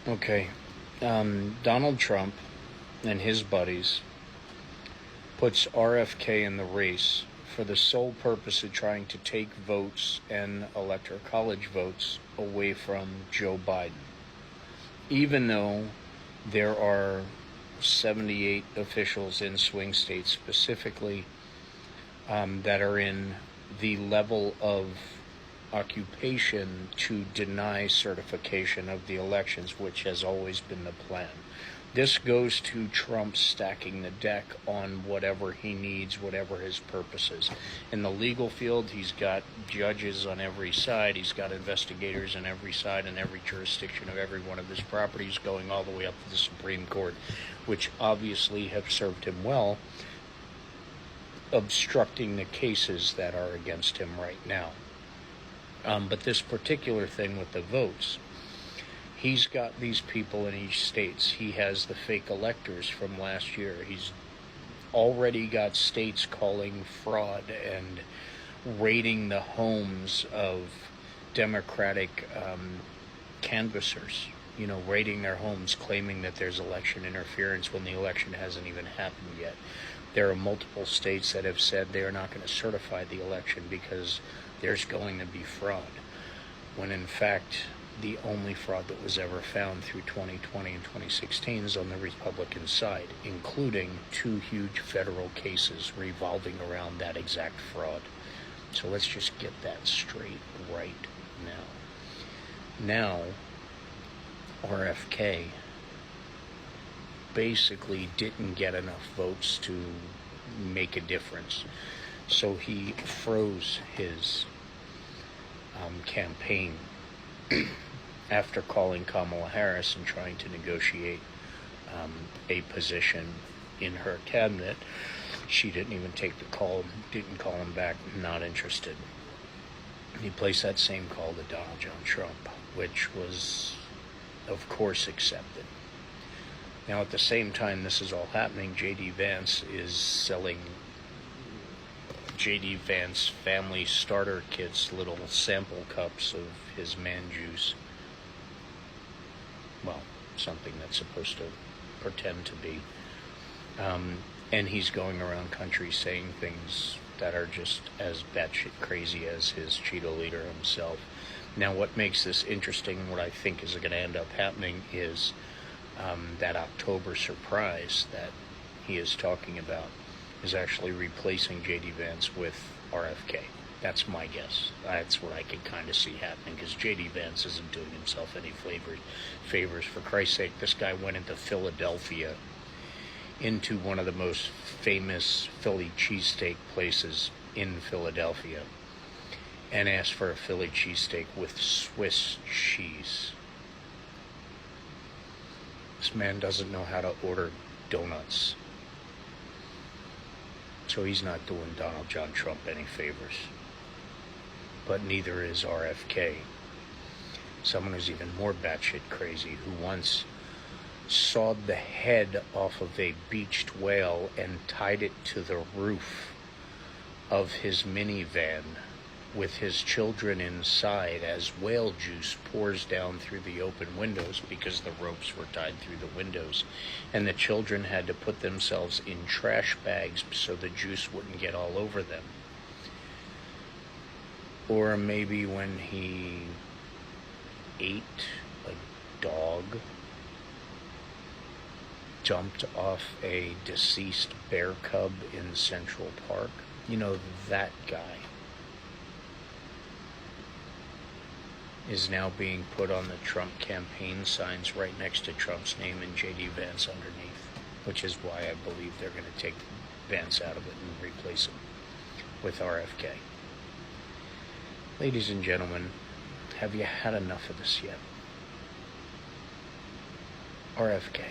Okay. Donald Trump and his buddies puts RFK in the race for the sole purpose of trying to take votes and electoral college votes away from Joe Biden. Even though there are 78 officials in swing states specifically that are in the level of occupation to deny certification of the elections, which has always been the plan. This goes to Trump stacking the deck on whatever he needs, whatever his purpose is. In the legal field, he's got judges on every side. He's got investigators on every side in every jurisdiction of every one of his properties, going all the way up to the Supreme Court, which obviously have served him well, obstructing the cases that are against him right now. But this particular thing with the votes, he's got these people in each states. He has the fake electors from last year. He's already got states calling fraud and raiding the homes of Democratic canvassers, raiding their homes, claiming that there's election interference when the election hasn't even happened yet. There are multiple states that have said they are not going to certify the election because there's going to be fraud, when in fact the only fraud that was ever found through 2020 and 2016 is on the Republican side, including 2 huge federal cases revolving around that exact fraud. So let's just get that straight right now. Now, RFK basically didn't get enough votes to make a difference. So he froze his campaign after calling Kamala Harris and trying to negotiate a position in her cabinet. She didn't even take the call, didn't call him back, not interested. He placed that same call to Donald John Trump, which was, of course, accepted. Now, at the same time this is all happening, J.D. Vance is selling J.D. Vance family starter kits, little sample cups of his man juice. Well, something that's supposed to pretend to be. And he's going around country saying things that are just as batshit crazy as his Cheeto leader himself. Now, what makes this interesting, what I think is going to end up happening, is that October surprise that he is talking about is actually replacing J.D. Vance with RFK. That's my guess. That's what I can kind of see happening, because J.D. Vance isn't doing himself any favors. For Christ's sake, this guy went into Philadelphia, into one of the most famous Philly cheesesteak places in Philadelphia, and asked for a Philly cheesesteak with Swiss cheese. This man doesn't know how to order donuts. So he's not doing Donald John Trump any favors. But neither is RFK. Someone who's even more batshit crazy, who once sawed the head off of a beached whale and tied it to the roof of his minivan with his children inside as whale juice pours down through the open windows, because the ropes were tied through the windows, and the children had to put themselves in trash bags so the juice wouldn't get all over them. Or maybe when he ate a dog, jumped off a deceased bear cub in Central Park. That guy is now being put on the Trump campaign signs right next to Trump's name and J.D. Vance underneath, which is why I believe they're going to take Vance out of it and replace him with RFK. Ladies and gentlemen, have you had enough of this yet? RFK,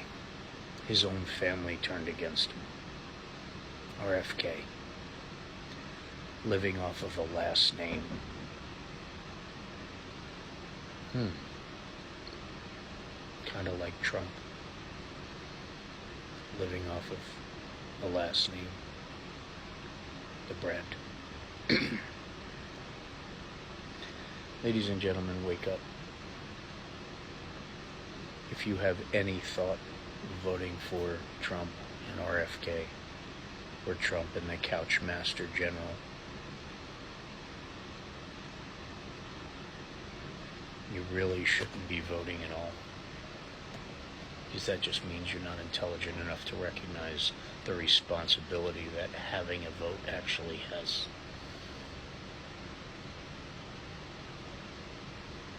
his own family turned against him. RFK, living off of a last name. Kind of like Trump, living off of a last name, the brand. Ladies and gentlemen, wake up. if you have any thought of voting for Trump and RFK, or Trump and the Couch Master General, you really shouldn't be voting at all. Because that just means you're not intelligent enough to recognize the responsibility that having a vote actually has.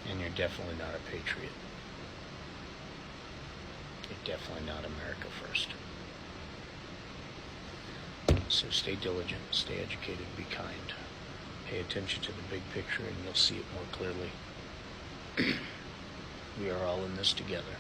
And you're definitely not a patriot. You're definitely not America first. So stay diligent, stay educated, be kind. Pay attention to the big picture and you'll see it more clearly. We are all in this together.